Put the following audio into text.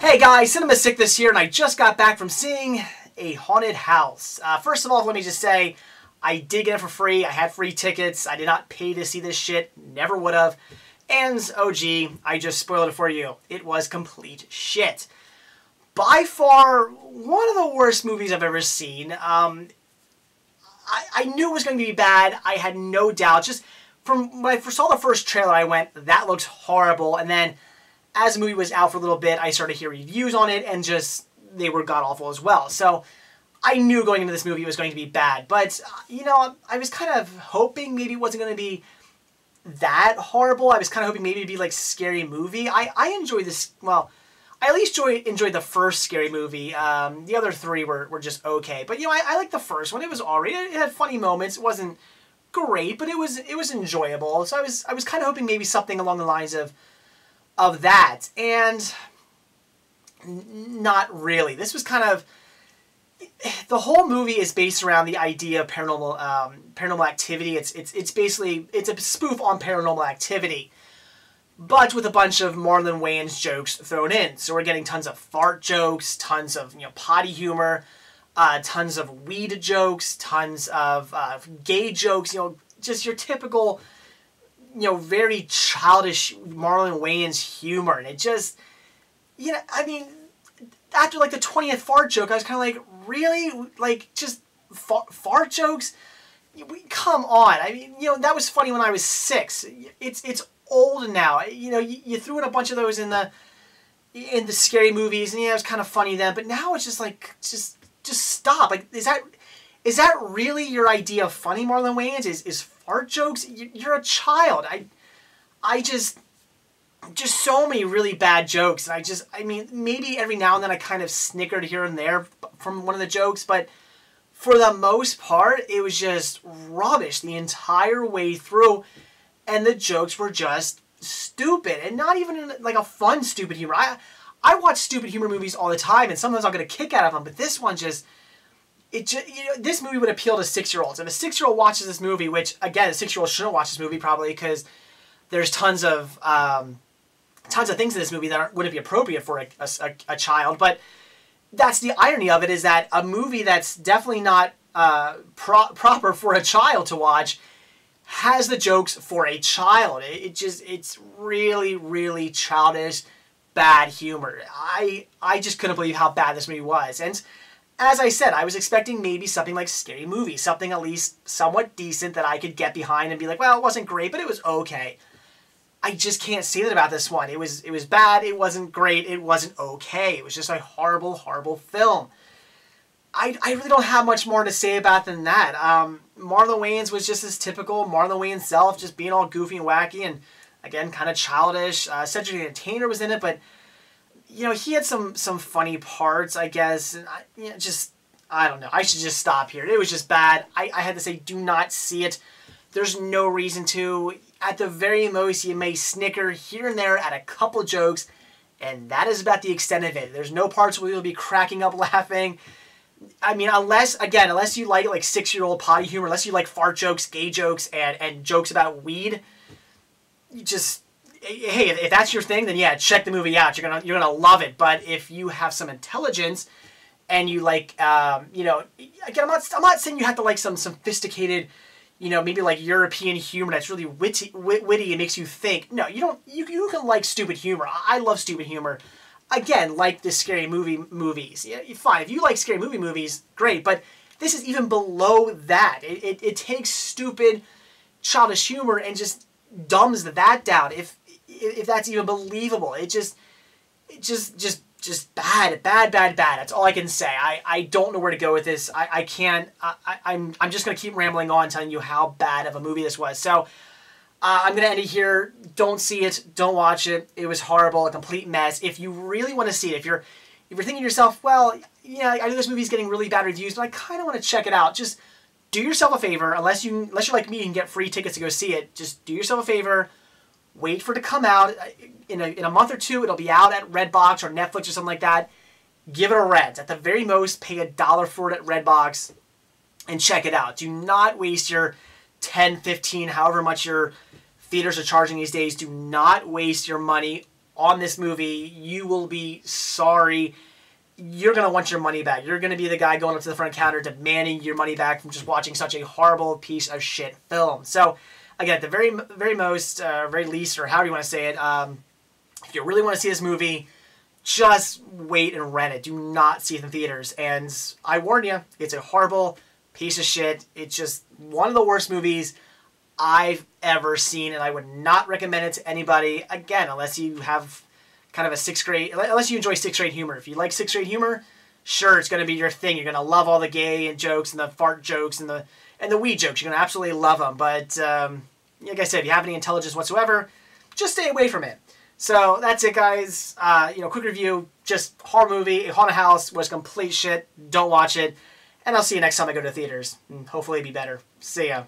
Hey guys, Cinema Sick this year, and I just got back from seeing a haunted house. First of all, let me just say, I did get it for free. I had free tickets. I did not pay to see this shit. Never would have. And, oh gee, I just spoiled it for you. It was complete shit. By far, one of the worst movies I've ever seen. I knew it was going to be bad. I had no doubt. Just from when I first saw the first trailer, I went, that looks horrible. And then, as the movie was out for a little bit, I started to hear reviews on it, and just, they were god-awful as well. So, I knew going into this movie it was going to be bad. But, you know, I was kind of hoping maybe it wasn't going to be that horrible. I was kind of hoping maybe it'd be like a scary movie. I enjoyed this, well, I at least enjoyed the first scary movie. The other three were just okay. But, you know, I liked the first one. It was alright. It had funny moments. It wasn't great, but it was enjoyable. So I was kind of hoping maybe something along the lines of that. And not really. This was kind of, the whole movie is based around the idea of paranormal activity. It's basically, it's a spoof on Paranormal Activity, but with a bunch of Marlon Wayans jokes thrown in. So we're getting tons of fart jokes, tons of, you know, potty humor, tons of weed jokes, tons of gay jokes, you know, just your typical, you know, very childish Marlon Wayans humor. And it just, you know, I mean, after like the 20th fart joke, I was kind of like, really? Like, just fart jokes? Come on. I mean, you know, that was funny when I was 6. It's old now. You know, you threw in a bunch of those in the scary movies, and yeah, it was kind of funny then. But now it's just like, just stop. Like, is that really your idea of funny, Marlon Wayans? Is fart jokes? You're a child. I just so many really bad jokes. And I mean, maybe every now and then I kind of snickered here and there from one of the jokes, but for the most part, it was just rubbish the entire way through, and the jokes were just stupid, and not even in, like, a fun stupid humor. I watch stupid humor movies all the time, and sometimes I'll get a kick out of them, but this one just, you know, this movie would appeal to 6-year-olds. If a 6-year-old watches this movie, which, again, a 6-year-old shouldn't watch this movie probably, because there's tons of things in this movie that wouldn't be appropriate for a child, but that's the irony of it, is that a movie that's definitely not proper for a child to watch has the jokes for a child. It's really, really childish, bad humor. I just couldn't believe how bad this movie was. And as I said, I was expecting maybe something like Scary Movie, something at least somewhat decent that I could get behind and be like, well, it wasn't great, but it was okay. I just can't say that about this one. It was bad, it wasn't great, it wasn't okay. It was just a horrible, horrible film. I really don't have much more to say about than that. Marlon Wayans was just his typical Marlon Wayans self, just being all goofy and wacky and, again, kind of childish. Cedric the Entertainer was in it, but, you know, he had some funny parts, I guess. And you know, I don't know. I should just stop here. It was just bad. I had to say, do not see it. There's no reason to. At the very most, you may snicker here and there at a couple jokes, and that is about the extent of it. There's no parts where you'll be cracking up laughing. I mean, unless you like 6-year-old potty humor, unless you like fart jokes, gay jokes, and jokes about weed, you just, hey, if that's your thing, then yeah, check the movie out. You're gonna love it. But if you have some intelligence and you like, you know, again, I'm not saying you have to like some sophisticated, you know, maybe like European humor that's really witty and makes you think. No, you don't. You can like stupid humor. I love stupid humor. Again, like the scary movies. Yeah, fine. If you like scary movies, great. But this is even below that. It takes stupid, childish humor and just dumbs that down. If that's even believable, it just bad. That's all I can say. I don't know where to go with this. I can't. I'm just gonna keep rambling on, telling you how bad of a movie this was. So I'm gonna end it here. Don't see it. Don't watch it. It was horrible, a complete mess. If you really want to see it, if you're thinking to yourself, well, yeah, I know this movie's getting really bad reviews, but I kind of want to check it out. Just do yourself a favor. Unless you're like me and get free tickets to go see it. Just do yourself a favor. Wait for it to come out. In a month or two, it'll be out at Redbox or Netflix or something like that. Give it a rent. At the very most, pay $1 for it at Redbox and check it out. Do not waste your $10, $15, however much your theaters are charging these days. Do not waste your money on this movie, you will be sorry. You're going to want your money back. You're going to be the guy going up to the front counter demanding your money back from just watching such a horrible piece of shit film. So, again, at the very least, or however you want to say it, if you really want to see this movie, just wait and rent it. Do not see it in theaters. And I warn you, it's a horrible piece of shit. It's just one of the worst movies I've ever seen, and I would not recommend it to anybody, again, unless you have kind of a unless you enjoy sixth grade humor. If you like sixth grade humor, sure, it's going to be your thing. You're going to love all the gay and jokes and the fart jokes and the weed jokes. You're going to absolutely love them. But like I said, if you have any intelligence whatsoever, just stay away from it. So that's it, guys. Quick review. Just horror movie. A haunted house was complete shit. Don't watch it. And I'll see you next time I go to theaters. And hopefully it'll be better. See ya.